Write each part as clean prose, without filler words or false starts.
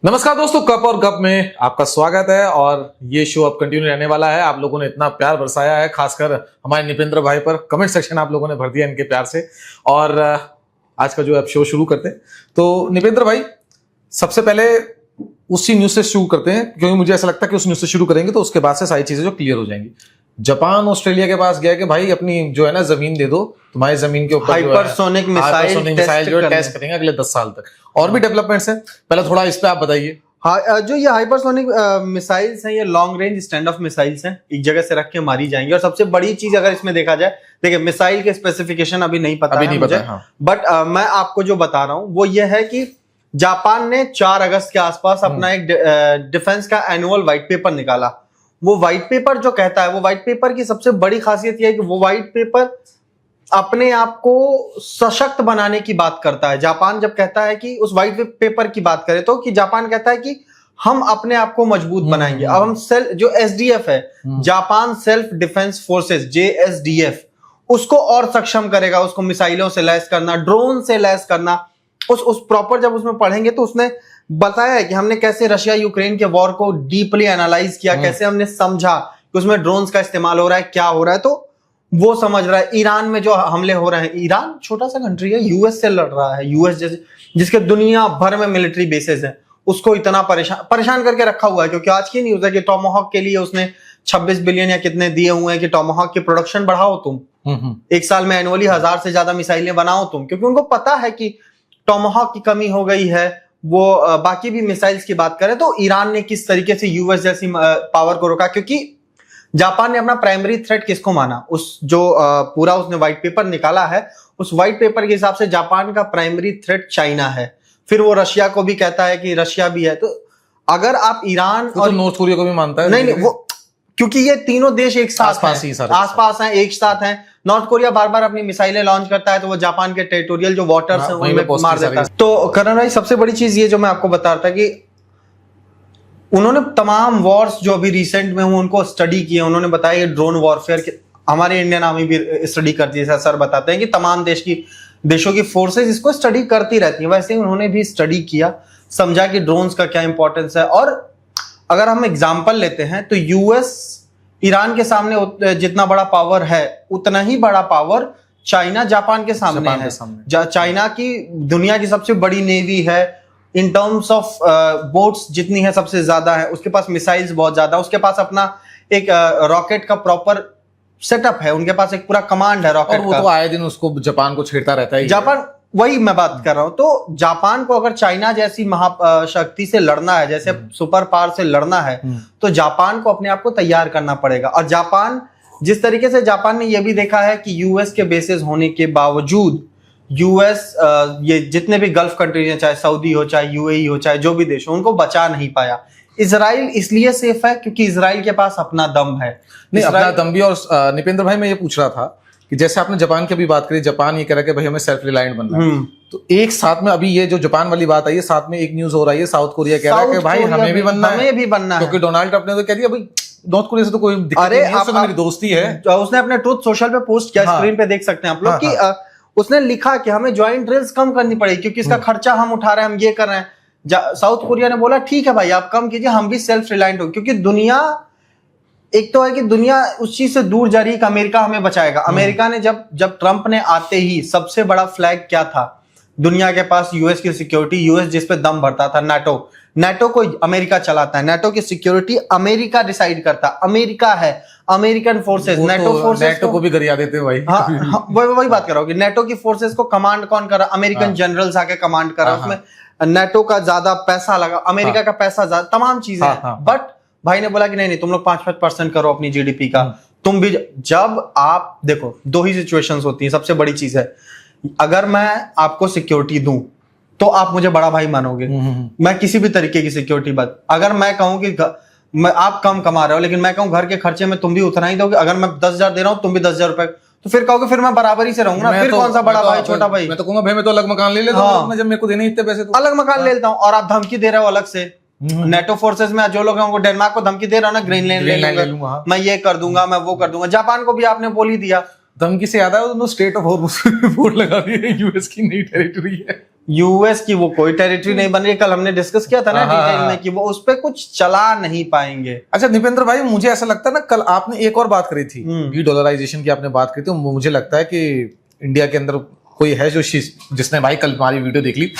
नमस्कार दोस्तों, कप और गप में आपका स्वागत है। और ये शो अब कंटिन्यू रहने वाला है। आप लोगों ने इतना प्यार बरसाया है, खासकर हमारे निपेंद्र भाई पर। कमेंट सेक्शन आप लोगों ने भर दिया इनके प्यार से। और आज का जो अब शो शुरू करते हैं, तो निपेंद्र भाई सबसे पहले उसी न्यूज से शुरू करते हैं, क्योंकि मुझे ऐसा लगता है कि उस न्यूज से शुरू करेंगे तो उसके बाद से सारी चीजें जो क्लियर हो जाएंगी। जापान ऑस्ट्रेलिया के पास गया कि भाई अपनी जो है ना जमीन दे दो, तुम्हारी जमीन के ऊपर हाइपरसोनिक मिसाइल जो टेस्ट करेंगे अगले 10 साल तक। और भी डेवलपमेंट्स हैं, पहले थोड़ा इस पे आप बताइए। हाँ, जो ये हाइपरसोनिक मिसाइल्स हैं, ये long range stand of missiles हैं, एक जगह से रख के मारी जाएंगी। और सबसे बड़ी चीज अगर इसमें देखा जाए, देखिए मिसाइल के स्पेसिफिकेशन अभी नहीं पता है मुझे, बट मैं आपको जो बता रहा हूँ वो ये है कि जापान ने 4 अगस्त के आसपास अपना एक डिफेंस का एनुअल व्हाइट पेपर निकाला। वो व्हाइट पेपर जो कहता है, वो व्हाइट पेपर की सबसे बड़ी खासियत यह है कि वो व्हाइट पेपर अपने आप को सशक्त बनाने की बात करता है। जापान जब कहता है कि उस व्हाइट पेपर की बात करें तो कि जापान कहता है कि हम अपने आप को मजबूत बनाएंगे। अब हम जो एसडीएफ है, जापान सेल्फ डिफेंस फोर्सेस, जेएसडीएफ, उसको और सक्षम करेगा। उसको मिसाइलों से लैस करना, ड्रोन से लैस करना, उस प्रॉपर जब उसमें पढ़ेंगे तो उसने बताया है कि हमने कैसे रशिया यूक्रेन के वॉर को डीपली एनालाइज किया, कैसे हमने समझा कि उसमें ड्रोन्स का इस्तेमाल हो रहा है, क्या हो रहा है, तो वो समझ रहा है। ईरान में जो हमले हो रहे हैं, ईरान छोटा सा कंट्री है, यूएस से लड़ रहा है। यूएस जैसे जिसके दुनिया भर में मिलिट्री बेसेस हैं, उसको इतना परेशान करके रखा हुआ है। क्योंकि आज की न्यूज है कि टॉमाहॉक के लिए उसने 26 बिलियन या कितने दिए हुए हैं कि टॉमाहॉक की प्रोडक्शन बढ़ाओ तुम, एक साल में एनुअली 1000 से ज्यादा मिसाइलें बनाओ तुम। क्योंकि उनको पता है कि टॉमाहॉक की कमी हो गई है। वो बाकी भी मिसाइल्स की बात करें तो ईरान ने किस तरीके से यूएस जैसी पावर को रोका, क्योंकि जापान ने अपना प्राइमरी थ्रेट किसको माना, उस जो पूरा उसने व्हाइट पेपर निकाला है, उस व्हाइट पेपर के हिसाब से जापान का प्राइमरी थ्रेट चाइना है। फिर वो रशिया को भी कहता है कि रशिया भी है। तो अगर आप ईरान और तो नॉर्थ कोरिया को भी मानता है। नहीं, वो क्योंकि ये तीनों देश एक साथ आसपास हैं, एक साथ हैं। नॉर्थ कोरिया बार बार अपनी मिसाइलें लॉन्च करता है तो वो जापान के टेरिटोरियल जो वाटर्स हैं उनमें मार देता है। तो करण भाई, सबसे बड़ी चीज ये जो मैं आपको बता रहा था कि उन्होंने तमाम वॉर्स जो अभी रिसेंट में हुए उनको स्टडी किए। उन्होंने बताया ये ड्रोन वॉरफेयर के, हमारे इंडियन आर्मी भी स्टडी करती है, सर बताते हैं कि तमाम देशों की फोर्सेस इसको स्टडी करती रहती हैं। वैसे ही उन्होंने भी स्टडी किया, समझा कि ड्रोन्स का क्या इंपॉर्टेंस है। और अगर हम एग्जाम्पल लेते हैं तो यूएस ईरान के सामने जितना बड़ा पावर है, उतना ही बड़ा पावर चाइना जापान के सामने है। चाइना की दुनिया की सबसे बड़ी नेवी है, इन टर्म्स ऑफ बोट्स जितनी है सबसे ज्यादा है। उसके पास मिसाइल्स बहुत ज्यादा, उसके पास अपना एक रॉकेट का प्रॉपर सेटअप है, उनके पास एक पूरा कमांड है रॉकेट का। वो तो आए दिन उसको जापान को छेड़ता रहता है। जापान, वही मैं बात कर रहा हूं। तो जापान को अगर चाइना जैसी महाशक्ति से लड़ना है, जैसे सुपर पावर से लड़ना है, तो जापान को अपने आप को तैयार करना पड़ेगा। और जापान, जिस तरीके से जापान ने यह भी देखा है कि यूएस के बेसिस होने के बावजूद यूएस ये जितने भी गल्फ कंट्रीज हैं, चाहे सऊदी हो, चाहे यूएई हो, चाहे जो भी देश हो, उनको बचा नहीं पाया। इजराइल इसलिए सेफ है क्योंकि इजराइल के पास अपना दम है। नहीं, अपना दम भी। और निपेंद्र भाई, मैं ये पूछ रहा था कि जैसे आपने जापान की भी बात करी, जापान ये कह रहा है कि भाई हमें सेल्फ रिलायंट बनना है, तो एक साथ में अभी ये जो जापान वाली बात आई है, साथ में एक न्यूज हो रही है, साउथ कोरिया कह रहा है कि भाई हमें भी बनना है, क्योंकि डोनाल्ड ट्रंप ने तो कह दिया भाई नॉर्थ कोरिया से तो कोई दिक्कत नहीं है, उससे मेरी दोस्ती है। उसने अपने ट्रूथ सोशल पे पोस्ट किया, स्क्रीन पे देख सकते हैं आप लोग कि उसने लिखा कि हमें ज्वाइंट ड्रिल्स कम करनी पड़ेगी क्योंकि इसका खर्चा हम उठा रहे हैं, हम ये कर रहे हैं। साउथ कोरिया ने बोला ठीक है भाई, आप कम कीजिए, हम भी सेल्फ रिलायंट हो। क्योंकि दुनिया, एक तो है कि दुनिया उस चीज से दूर जा रही है कि अमेरिका हमें बचाएगा। अमेरिका ने जब ट्रंप ने आते ही सबसे बड़ा फ्लैग क्या था दुनिया के पास, यूएस की सिक्योरिटी। यूएस जिस पे दम भरता था, नाटो को अमेरिका चलाता है, नाटो की सिक्योरिटी अमेरिका डिसाइड करता, अमेरिका है, American forces, NATO forces. NATO को भी गरिया देते हैं भाई। हाँ, वही बात कर रहा हूँ कि नाटो की फोर्सेस को कमांड कौन कर रहा, अमेरिकन जनरल्स आके कमांड कर रहा है। उसमें नाटो का ज्यादा पैसा लगा, अमेरिका का पैसा ज्यादा, तमाम चीजें। बट भाई ने बोला कि नहीं, तुम लोग 5% करो अपनी जीडीपी का। तुम भी, जब आप देखो, 2 ही सिचुएशंस होती है। सबसे बड़ी चीज है, अगर मैं आपको सिक्योरिटी दूं तो आप मुझे बड़ा भाई मानोगे, मैं किसी भी तरीके की सिक्योरिटी बात। अगर मैं कहूं कि आप कम कमा रहे हो, लेकिन मैं कहूं घर के खर्चे में तुम भी उतना ही दोगे, अगर मैं 10,000 दे रहा हूं, तुम भी 10,000 रुपए, तो फिर कहोगे फिर मैं बराबरी से रहूंगा ना। फिर कौन सा बड़ा भाई छोटा भाई? मैं तो कहूंगा भाई मैं तो अलग मकान ले लेता हूं, जब मेरे को देने इतने पैसे तो अलग मकान ले लेता हूं। और आप धमकी दे रहे हो अलग से, नेटो फोर्सेस में जो लोग हैं उनको डेनमार्क को धमकी दे रहा हूं ना, ग्रीनलैंड ले लूंगा, मैं ये कर दूंगा, मैं वो कर दूंगा। जापान को भी आपने बोल ही दिया। धमकी से याद है, स्टेट ऑफ हॉर्मुज़ बोर्ड लगा दिए, यूएस की नई टेरिटरी है। यूएस की वो कोई टेरिटरी नहीं बन रही, कल हमने डिस्कस किया था ना डिटेल में कि वो उस पर कुछ चला नहीं पाएंगे। अच्छा निपेंद्र भाई, मुझे ऐसा लगता है ना, कल आपने एक और बात करी थी, डी डॉलराइजेशन की आपने बात करी थी, मुझे लगता है कि इंडिया के अंदर कोई है जो जिसने भाई कल हमारी वीडियो देख ली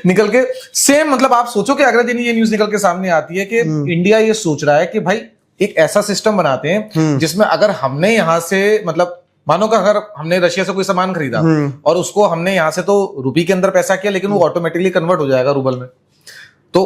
निकल के सेम, मतलब आप सोचो कि अगले दिन ये न्यूज निकल के सामने आती है कि इंडिया ये सोच रहा है कि भाई एक ऐसा सिस्टम बनाते हैं जिसमें अगर हमने यहाँ से, मतलब मानो का अगर हमने रशिया से कोई सामान खरीदा और उसको हमने यहाँ से तो रुपये के अंदर पैसा किया, लेकिन वो ऑटोमेटिकली कन्वर्ट हो जाएगा रूबल में। तो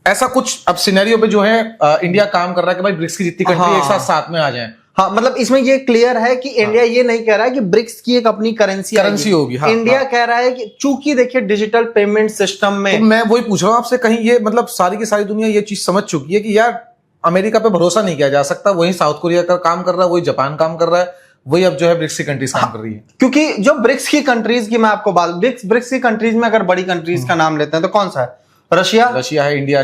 ऐसा कुछ अब सिनेरियो पे जो है इंडिया काम कर रहा है कि भाई ब्रिक्स की जितनी कंट्री एक साथ साथ में आ जाए। हाँ, मतलब इसमें ये क्लियर है कि इंडिया ये नहीं कह रहा है कि ब्रिक्स की एक अपनी करेंसी होगी। हाँ, इंडिया कह रहा है कि चूंकि देखिए डिजिटल पेमेंट सिस्टम में, तो मैं वही पूछ रहा हूँ आपसे, कहीं ये मतलब सारी की सारी दुनिया ये चीज समझ चुकी है कि यार अमेरिका पे भरोसा नहीं किया जा सकता, वही साउथ कोरिया का काम कर रहा है, वही जापान काम कर रहा है, वही अब जो है ब्रिक्स की कंट्रीज काम कर रही है। क्योंकि जो ब्रिक्स की कंट्रीज की मैं आपको बात, ब्रिक्स की कंट्रीज में अगर बड़ी कंट्रीज का नाम लेते हैं तो कौन सा है? रशिया है, इंडिया,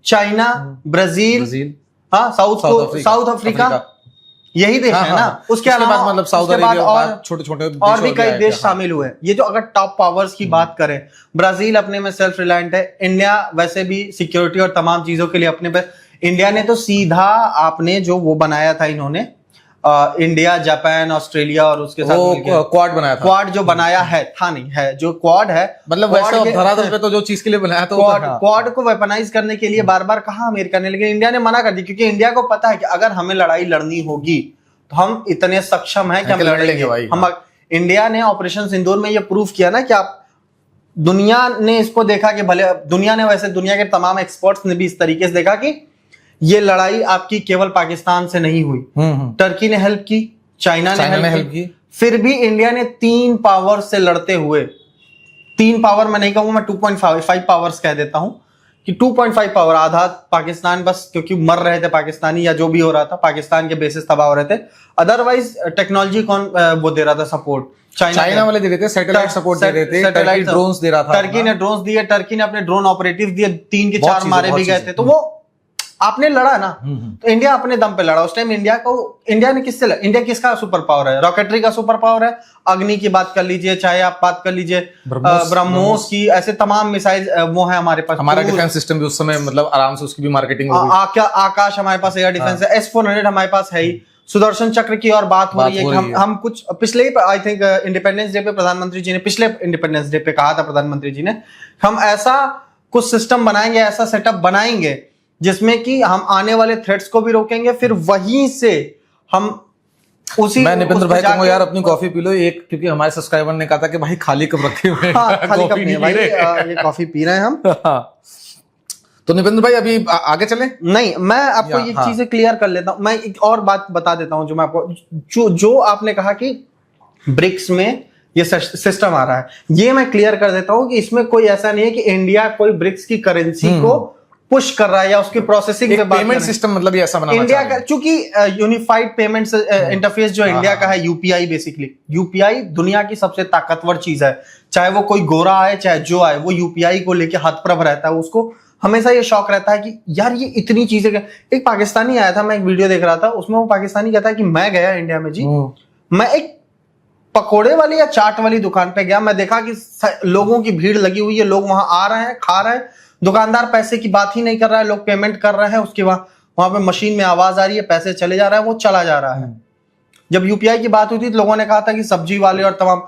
चाइना, ब्राजील, हाँ, साउथ अफ्रीका, यही देश है ना। उसके अलावा मतलब साउथ अरेबिया और छोटे-छोटे और भी कई देश शामिल हुए। ये जो अगर टॉप पावर्स की बात करें, ब्राजील अपने में सेल्फ रिलायंट है, इंडिया वैसे भी सिक्योरिटी और तमाम चीजों के लिए अपने पे, इंडिया ने तो सीधा आपने जो वो बनाया था इन्होंने, इंडिया, जापान, ऑस्ट्रेलिया और उसके साथ क्वाड बनाया था। क्वाड जो बनाया है था नहीं है, जो क्वाड है, मतलब वैसे धरातल पे तो जो चीज के लिए बनाया था क्वाड को वेपनाइज करने के लिए बार बार कहा अमेरिका ने, लेकिन इंडिया ने मना कर दी, क्योंकि इंडिया को पता है कि अगर हमें लड़ाई लड़नी होगी तो हम इतने सक्षम हैं कि हम लड़ लेंगे भाई। हम इंडिया ने ऑपरेशन सिंदूर में ये प्रूफ किया ना कि आप, दुनिया ने इसको देखा कि भले दुनिया ने, वैसे दुनिया के तमाम एक्सपर्ट्स ने भी इस तरीके से देखा कि ये लड़ाई आपकी केवल पाकिस्तान से नहीं हुई, टर्की ने हेल्प की, चाइना ने हेल्प की, फिर भी इंडिया ने 3 पावर से लड़ते हुए, 3 पावर मैं नहीं कहूंगा, मैं 2.5 पावर्स कह देता हूं कि 2.5 पावर, आधा पाकिस्तान बस क्योंकि मर रहे थे पाकिस्तानी या जो भी हो रहा था, पाकिस्तान के बेसिस तबाह हो रहे थे, अदरवाइज टेक्नोलॉजी कौन वो दे रहा था सपोर्ट? चाइना वाले दे रहे थे, सैटेलाइट सपोर्ट दे रहे थे, टर्की ड्रोन्स दे रहा था, टर्की ने ड्रोन्स दिए, टर्की ने अपने ड्रोन ऑपरेटिव दिए, 3 के 4 मारे भी गए थे। तो वो आपने लड़ा ना, तो इंडिया अपने दम पे लड़ा। उस टाइम इंडिया ने किससे लड़ा? इंडिया किसका सुपर पावर है? रॉकेटरी का सुपर पावर है, अग्नि की बात कर लीजिए, चाहे आप बात कर लीजिए ब्रह्मोस की, ऐसे तमाम मिसाइल वो है हमारे पास। हमारा डिफेंस सिस्टम भी उस समय मतलब आराम से उसकी भी मार्केटिंग हो गई। आकाश हमारे पास एयर डिफेंस है, S-400 हमारे पास है ही, सुदर्शन चक्र की और बात हो रही है कि हम कुछ पिछले ही आई थिंक इंडिपेंडेंस डे पे प्रधानमंत्री जी ने, पिछले इंडिपेंडेंस डे पे कहा था प्रधानमंत्री जी ने, हम ऐसा कुछ सिस्टम बनाएंगे, ऐसा सेटअप बनाएंगे जिसमें कि हम आने वाले थ्रेट्स को भी रोकेंगे, फिर वहीं से हम उसी। मैं निपेंद्र भाई कहूंगा यार अपनी कॉफी पी लो एक, क्योंकि हमारे सब्सक्राइबर ने कहा था कि भाई खाली कप रखे हुए हैं। हाँ, खाली कप नहीं भाई, ये कॉफी पी रहे हैं हम। तो निपेंद्र भाई अभी आगे चले? नहीं, मैं आपको ये चीजें क्लियर कर लेता हूं। मैं एक और बात बता देता हूं जो मैं आपको, जो आपने कहा कि ब्रिक्स में ये सिस्टम आ रहा है, ये मैं क्लियर कर देता हूं कि इसमें कोई ऐसा नहीं है कि इंडिया कोई ब्रिक्स की करेंसी को पुश कर रहा है या उसकी प्रोसेसिंग पे पेमेंट सिस्टम, मतलब ये ऐसा बनाना इंडिया का, चूंकि यूनिफाइड पेमेंट इंटरफेस जो इंडिया का है, यूपीआई, बेसिकली यूपीआई दुनिया की सबसे ताकतवर चीज है। चाहे वो कोई गोरा आए चाहे जो आए, वो यूपीआई को लेके हतप्रभ रहता है, उसको हमेशा ये शौक रहता है कि यार ये इतनी चीजें। एक पाकिस्तानी आया था, मैं एक वीडियो देख रहा था, उसमें वो पाकिस्तानी कहता है कि मैं गया इंडिया में जी, मैं एक पकोड़े वाली या चाट वाली दुकान पे गया, मैं देखा कि लोगों की भीड़ लगी हुई है, लोग वहां आ रहे हैं, खा रहे हैं, दुकानदार पैसे की बात ही नहीं कर रहा है, लोग पेमेंट कर रहे हैं, उसके बाद वहां पे मशीन में आवाज आ रही है, पैसे चले जा रहा है, वो चला जा रहा है। जब यूपीआई की बात हुई थी तो लोगों ने कहा था कि सब्जी वाले और तमाम,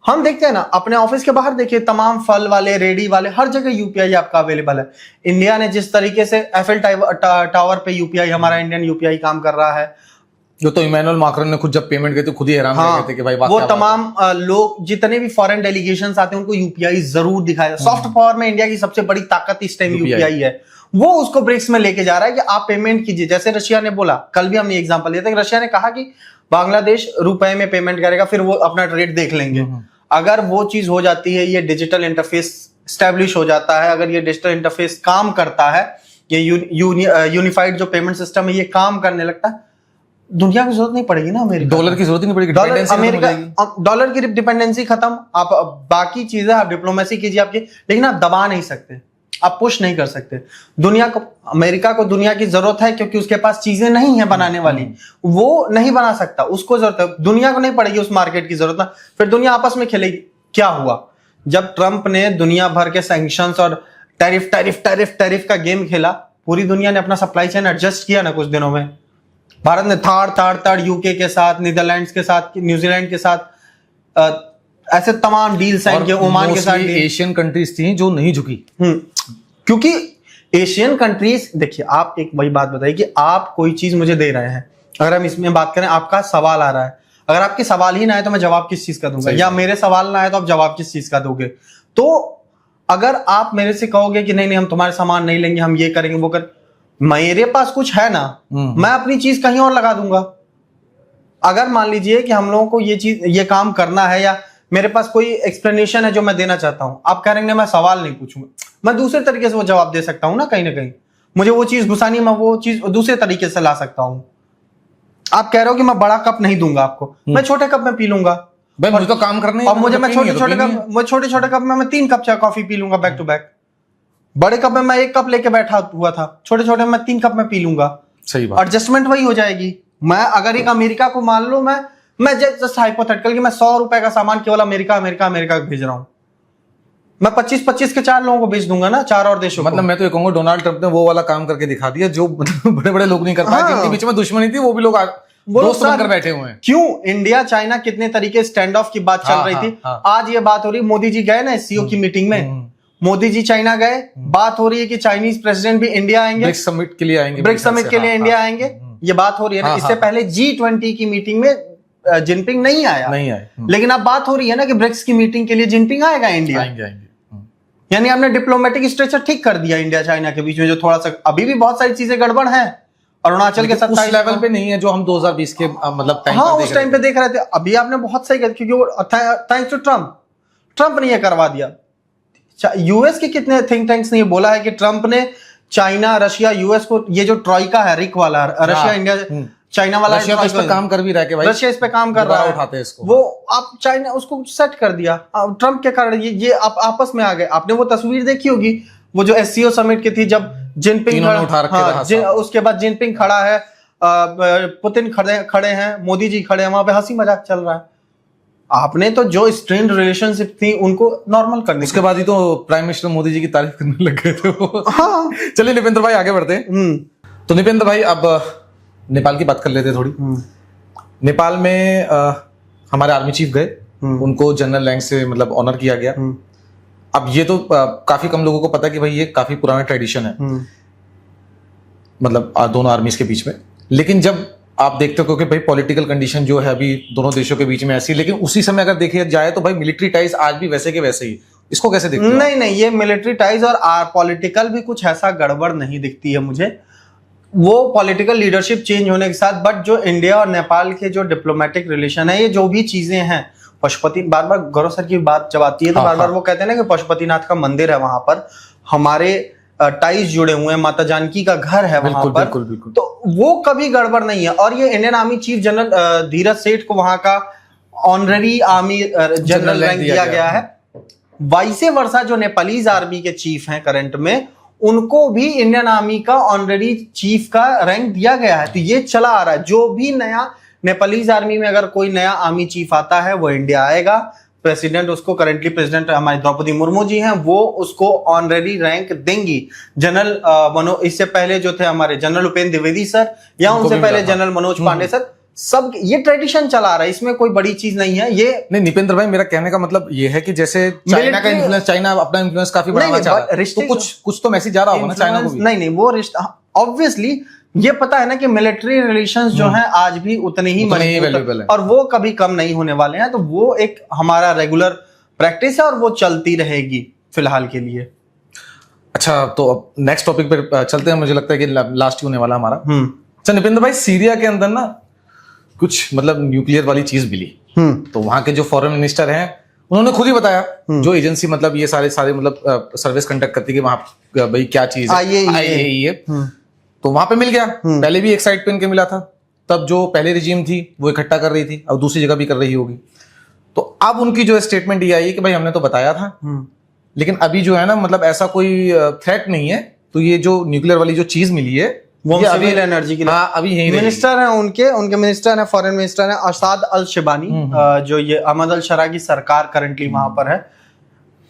हम देखते हैं ना अपने ऑफिस के बाहर देखिए, तमाम फल वाले, रेडी वाले, हर जगह यूपीआई आपका अवेलेबल है। इंडिया ने जिस तरीके से एफएल टावर पे यूपीआई, हमारा इंडियन यूपीआई काम कर रहा है, जो तो इमैनुअल मैक्रोन ने खुद जब पेमेंट की तो खुद ही हैरान हो गए थे कि भाई वो तमाम लोग जितने भी फॉरेन डेलीगेशंस आते हैं उनको यूपीआई जरूर दिखाया। सॉफ्ट पावर में इंडिया की सबसे बड़ी ताकत इस टाइम यूपीआई है, वो उसको ब्रिक्स में लेके जा रहा है कि आप पेमेंट कीजिए। जैसे रशिया ने बोला, कल भी हमने एग्जांपल दिया था, रशिया ने कहा कि बांग्लादेश रुपए में पेमेंट करेगा, फिर वो अपना रेट देख लेंगे। अगर वो चीज हो जाती है, ये डिजिटल इंटरफेस स्टैब्लिश हो जाता है, अगर ये डिजिटल इंटरफेस काम करता है, ये यूनिफाइड जो पेमेंट सिस्टम है ये काम करने लगता है, दुनिया की जरूरत नहीं पड़ेगी ना, अमेरिका डॉलर की जरूरत ही नहीं पड़ेगी, अमेरिका डॉलर की डिपेंडेंसी खत्म। आप बाकी चीजें आप डिप्लोमेसी कीजिए आपकी, लेकिन आप दबा नहीं सकते, आप पुश नहीं कर सकते दुनिया को। अमेरिका को दुनिया की जरूरत है क्योंकि उसके पास चीजें नहीं है बनाने वाली, वो नहीं बना सकता, उसको जरूरत है, दुनिया को नहीं पड़ेगी उस मार्केट की जरूरत ना, फिर दुनिया आपस में खेलेगी। क्या हुआ जब ट्रम्प ने दुनिया भर के सैंक्शंस और टैरिफ टैरिफ टैरिफ टैरिफ का गेम खेला, पूरी दुनिया ने अपना सप्लाई चेन एडजस्ट किया ना कुछ दिनों में। भारत ने थाड़ यूके के साथ, नीदरलैंड्स के साथ, न्यूजीलैंड के साथ ऐसे तमाम डील साइन किए, ओमान के साथ। एशियन कंट्रीज थी जो नहीं झुकी, क्योंकि एशियन कंट्रीज, देखिए आप एक वही बात बताइए कि आप कोई चीज मुझे दे रहे हैं, अगर हम इसमें बात करें, आपका सवाल आ रहा है, अगर आपके सवाल ही ना आए तो मैं जवाब किस चीज का दूंगा, या मेरे सवाल ना आए तो आप जवाब किस चीज का दोगे। तो अगर आप मेरे से कहोगे कि नहीं नहीं हम तुम्हारे सामान नहीं लेंगे, हम ये करेंगे वो कर, मेरे पास कुछ है ना, मैं अपनी चीज कहीं और लगा दूंगा। अगर मान लीजिए कि हम लोगों को ये चीज, ये काम करना है, या मेरे पास कोई एक्सप्लेनेशन है जो मैं देना चाहता हूं, आप कह रहे हैं मैं सवाल नहीं पूछूंगा, मैं दूसरे तरीके से वो जवाब दे सकता हूं ना कहीं मुझे वो चीज घुसानी, मैं वो चीज दूसरे तरीके से ला सकता हूं। आप कह रहे हो कि मैं बड़ा कप नहीं दूंगा आपको, मैं छोटे कप में पी लूंगा भाई, मुझे तो काम करने और मुझे मैं छोटे छोटे कप में मैं 3 कप चाय कॉफी पी लूंगा बैक टू बैक। बड़े कप में मैं 1 कप लेके बैठा हुआ था, छोटे छोटे में 3 कप में पी लूंगा। सही बात, एडजस्टमेंट वही हो जाएगी। मैं अगर एक अमेरिका को मान लो, मैं जस्ट हाइपोथेटिकल कि मैं 100 रुपए का सामान केवल अमेरिका भेज रहा हूं, मैं 25-25 के 4 लोगों को भेज दूंगा ना, 4 और देशों मतलब मैं तो ये कहूंगा डोनाल्ड ट्रंप ने वो वाला काम करके दिखा दिया जो बड़े बड़े लोग नहीं कर पाए, जिनके बीच में दुश्मनी थी वो भी लोग दोस्त बनकर बैठे हुए हैं। क्यों इंडिया चाइना कितने तरीके स्टैंड ऑफ की बात चल रही थी, आज ये बात हो रही, मोदी जी गए ना एससीओ की मीटिंग में, मोदी जी चाइना गए, बात हो रही है कि चाइनीज प्रेसिडेंट भी इंडिया आएंगे, ब्रिक्स समिट के लिए आएंगे, ब्रिक्स समिट के लिए इंडिया आएंगे, ये बात हो रही है ना। इससे पहले G20 की मीटिंग में जिनपिंग नहीं आए, लेकिन अब बात हो रही है ना कि ब्रिक्स की मीटिंग के लिए जिनपिंग आएगा इंडिया, यानी हमने डिप्लोमेटिक स्ट्रक्चर ठीक कर दिया इंडिया चाइना के बीच में, जो थोड़ा सा अभी भी बहुत सारी चीजें गड़बड़ हैं। अरुणाचल के 27 लेवल पे नहीं है जो हम 2020 के मतलब टाइम उस टाइम पे देख रहे थे। अभी आपने बहुत सही कहा, क्योंकि थैंक्स टू ट्रम्प ने ये करवा दिया। यूएस के कितने थिंक टैंक्स ने ये बोला है कि ट्रम्प ने चाइना, रशिया, यूएस को, ये जो ट्रॉइका है रिक वाला, रशिया इंडिया चाइना वाला, रशिया तो इस पे काम कर भी रहा है कि भाई रशिया इस पे काम कर रहा है, उठाते हैं इसको, वो आप चाइना उसको सेट कर दिया ट्रम्प के कारण। ये आप आपस में आ गए। आपने वो तस्वीर देखी होगी, वो जो एससीओ समिट की थी, जब जिनपिंग उसके बाद जिनपिंग खड़ा है, पुतिन खड़े हैं, मोदी जी खड़े हैं, वहां पे हंसी मजाक चल रहा है। आपने तो जो स्ट्रेन्ड रिलेशनशिप थी उनको नॉर्मल करने, उसके बाद ही तो प्राइम मिनिस्टर मोदी जी की तारीफ करने लग गए थे। चलिए निपेंद्र भाई आगे बढ़ते हैं। तो निपेंद्र भाई अब नेपाल की बात कर लेते थोड़ी। नेपाल में हमारे आर्मी चीफ गए, उनको जनरल रैंक से मतलब ऑनर किया गया। अब ये तो काफी कम लोगों को पता है कि भाई ये काफी पुराना ट्रेडिशन है मतलब दोनों आर्मीज के बीच में। लेकिन जब आप देखते हो कि भाई पॉलिटिकल कंडीशन जो है अभी दोनों देशों के बीच में ऐसी, लेकिन उसी समय अगर देखे जाए तो भाई मिलिट्री टाइज आज भी वैसे के वैसे ही, इसको कैसे देखते हो? नहीं, ये मिलिट्री टाइज और पॉलिटिकल भी कुछ ऐसा गड़बड़ नहीं दिखती है मुझे। वो पॉलिटिकल लीडरशिप चेंज होने के साथ, बट जो इंडिया और नेपाल के जो डिप्लोमेटिक रिलेशन है, ये जो भी चीजें हैं, पशुपति, बार बार गौरव सर की बात जब आती है तो बार बार वो कहते हैं ना कि पशुपतिनाथ का मंदिर है वहां पर, हमारे टाइज जुड़े हुए हैं, माता जानकी का घर है वहां पर, बिल्कुल। तो वो कभी गड़बड़ नहीं है। और ये इंडियन आर्मी चीफ जनरल धीरज सेठ को वहां का ऑनररी आर्मी जनरल रैंक दिया गया है। वाइसे वर्षा जो नेपालीज आर्मी के चीफ हैं करंट में, उनको भी इंडियन आर्मी का ऑनररी चीफ का रैंक दिया गया है। तो ये चला आ रहा है, जो भी नया नेपालीज आर्मी में अगर कोई नया आर्मी चीफ आता है वो इंडिया आएगा, प्रेसिडेंट उसको, करंटली प्रेसिडेंट हमारी द्रौपदी मुर्मू जी हैं, वो उसको ऑनररी रैंक देंगी। जनरल इससे पहले जो थे हमारे जनरल उपेंद्र द्विवेदी सर, या उनसे पहले जनरल मनोज पांडे सर, सब ये ट्रेडिशन चला रहा है, इसमें कोई बड़ी चीज नहीं है। ये नहीं निपेंद्र भाई, मेरा कहने का मतलब ये है कि जैसे चाइना का इन्फ्लुएंस, चाइना अपना इन्फ्लुएंस काफी बढ़ाना चाह रहा है, तो कुछ तो मैसेज जा रहा होगा ना चाइना को भी। नहीं, वो रिश्ता ऑब्वियसली ये पता है ना कि मिलिट्री रिलेशंस जो हैं आज भी उतने ही मजबूत है और वो कभी कम नहीं होने वाले हैं। तो वो एक हमारा रेगुलर प्रैक्टिस है और वो चलती रहेगी फिलहाल के लिए। अच्छा, तो अब नेक्स्ट टॉपिक पे चलते हैं, मुझे लगता है कि लास्ट ही होने वाला हमारा। अच्छा निपेंद्र भाई, सीरिया के अंदर ना कुछ मतलब न्यूक्लियर वाली चीज मिली, तो वहां के जो फॉरेन मिनिस्टर हैं उन्होंने खुद ही बताया, जो एजेंसी मतलब ये सारे मतलब सर्विस कंडक्ट करती है कि वहां भाई क्या चीज है, तो वहां पे मिल गया। पहले भी एक साइड पे इनके मिला था, तब जो पहले रिजीम थी वो इकट्ठा कर रही थी, अब दूसरी जगह भी कर रही होगी। तो अब उनकी जो स्टेटमेंट ये आई है कि भाई हमने तो बताया था, लेकिन अभी जो है ना मतलब ऐसा कोई थ्रेट नहीं है, तो ये जो न्यूक्लियर वाली जो चीज मिली है वो सिविल एनर्जी के लिए, अभी यही मिनिस्टर हैं उनके मिनिस्टर हैं, फॉरेन मिनिस्टर हैं असाद अल शिबानी, जो ये अहमद अल शरा की सरकार करंटली वहां पर है।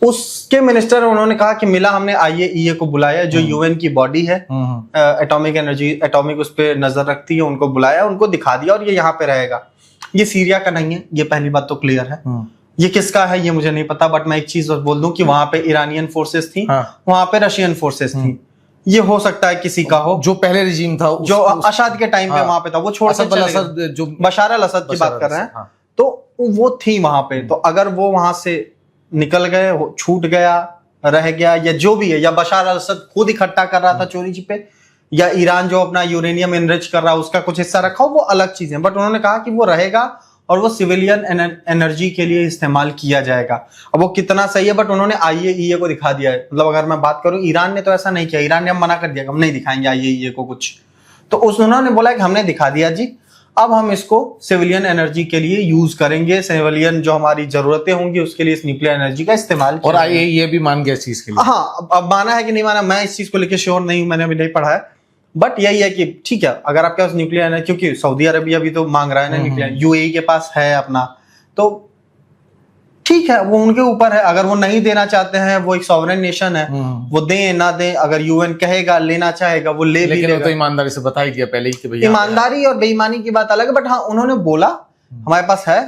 उसके मिनिस्टर उन्होंने कहा कि मिला, हमने IAEA को बुलाया, जो UN की बॉडी है, एटॉमिक एनर्जी, एटॉमिक उस पर नजर रखती है, उनको बुलाया, उनको दिखा दिया और ये यहाँ पे रहेगा। ये सीरिया का नहीं है, ये पहली बात तो क्लियर है। ये किसका है ये मुझे नहीं पता, बट मैं एक चीज और बोल दूं कि वहां पे ईरानियन फोर्सेस थी, वहां पे रशियन फोर्सेस थी। ये हो सकता है किसी का हो, जो पहले रिजीम था, जो असाद के टाइम पे वहां पे था, वो छोड़ के चले गए। जो बशार अल असद की बात कर रहे हैं, तो वो थी वहां पे। तो अगर वो वहां से निकल गए, छूट गया, रह गया, या जो भी है, या बशार अल असद खुद इकट्ठा कर रहा था चोरी छिपे, या ईरान जो अपना यूरेनियम एनरिच कर रहा है उसका कुछ हिस्सा रखा हो, वो अलग चीज है। बट उन्होंने कहा कि वो रहेगा और वो सिविलियन एनर्जी के लिए इस्तेमाल किया जाएगा। अब वो कितना सही है, बट उन्होंने IAEA को दिखा दिया है। मतलब अगर मैं बात करूं, ईरान ने तो ऐसा नहीं किया, ईरान ने मना कर दिया, हम नहीं दिखाएंगे IAEA को कुछ। तो उन्होंने बोला कि हमने दिखा दिया जी, अब हम इसको सिविलियन एनर्जी के लिए यूज करेंगे, सिविलियन जो हमारी जरूरतें होंगी उसके लिए इस न्यूक्लियर एनर्जी का इस्तेमाल। और IAEA भी मान गया इस चीज के लिए। हाँ, अब माना है कि नहीं माना, मैं इस चीज को लेकर श्योर नहीं हूं, मैंने अभी नहीं पढ़ा है। बट यही है कि ठीक है, अगर आपके पास न्यूक्लियर एनर्जी, क्योंकि सऊदी अरबिया भी तो मांग रहा है ना न्यूक्लियर, UAE के पास है अपना, तो ठीक है, वो उनके ऊपर है। अगर वो नहीं देना चाहते हैं, वो एक सॉवरेन नेशन है, वो दें ना दें, अगर UN कहेगा लेना चाहेगा वो ले भी लेगा। तो ईमानदारी से बता ही दिया पहले ही कि भैया, ईमानदारी और बेईमानी की बात अलग है, बट हाँ उन्होंने बोला हमारे पास है,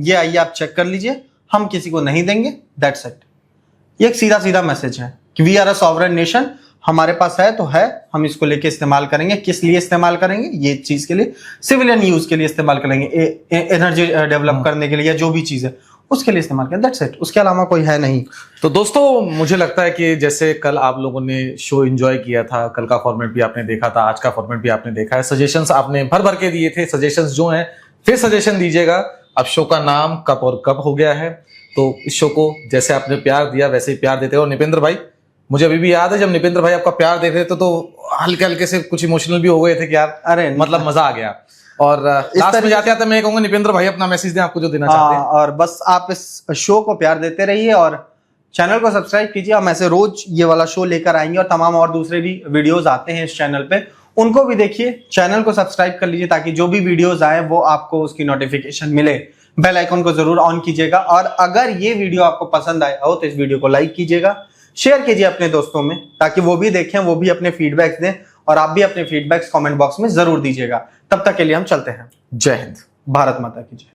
ये आइए आप चेक कर लीजिए, हम किसी को नहीं देंगे, दैट्स इट। ये एक सीधा सीधा मैसेज है कि we are a sovereign nation, हमारे पास है तो है, हम इसको लेके इस्तेमाल करेंगे। किस लिए इस्तेमाल करेंगे? ये चीज के लिए, सिविलियन यूज के लिए इस्तेमाल करेंगे, एनर्जी डेवलप करने के लिए, या जो भी चीज है उसके लिए इस्तेमाल करें, दैट्स इट। उसके अलावा कोई है नहीं। तो दोस्तों, मुझे लगता है कि जैसे कल आप लोगों ने शो एंजॉय किया था, कल का फॉर्मेट भी आपने देखा था, आज का फॉर्मेट भी आपने देखा है, सजेशंस आपने भर भर के दिए थे। सजेशंस जो हैं फिर सजेशन दीजिएगा। अब शो का नाम कप और कप हो गया है, तो इस शो को जैसे आपने प्यार दिया वैसे ही प्यार देते रहो। निपेंद्र भाई, मुझे अभी भी याद है जब निपेंद्र भाई आपका प्यार देख रहे थे तो हल्के हल्के से कुछ इमोशनल भी हो गए थे कि यार, अरे मतलब मजा आ गया। और लास्ट में जाते आते मैं कहूंगा निपेंद्र भाई अपना मैसेज दें आपको जो देना चाहते हैं। और बस आप इस शो को प्यार देते रहिए और चैनल को सब्सक्राइब कीजिए। हम ऐसे रोज ये वाला शो लेकर आएंगे और तमाम और दूसरे भी वीडियोस आते हैं इस चैनल पे, उनको भी देखिए। चैनल को सब्सक्राइब कर लीजिए ताकि जो भी वीडियोस आए वो आपको उसकी नोटिफिकेशन मिले। बेल आइकन को जरूर ऑन कीजिएगा और अगर ये वीडियो आपको पसंद आया हो तो इस वीडियो को लाइक कीजिएगा, शेयर कीजिए अपने दोस्तों में ताकि वो भी देखें, वो भी अपने फीडबैक्स दें और आप भी अपने फीडबैक्स कमेंट बॉक्स में जरूर दीजिएगा। तब तक के लिए हम चलते हैं। जय हिंद, भारत माता की जय।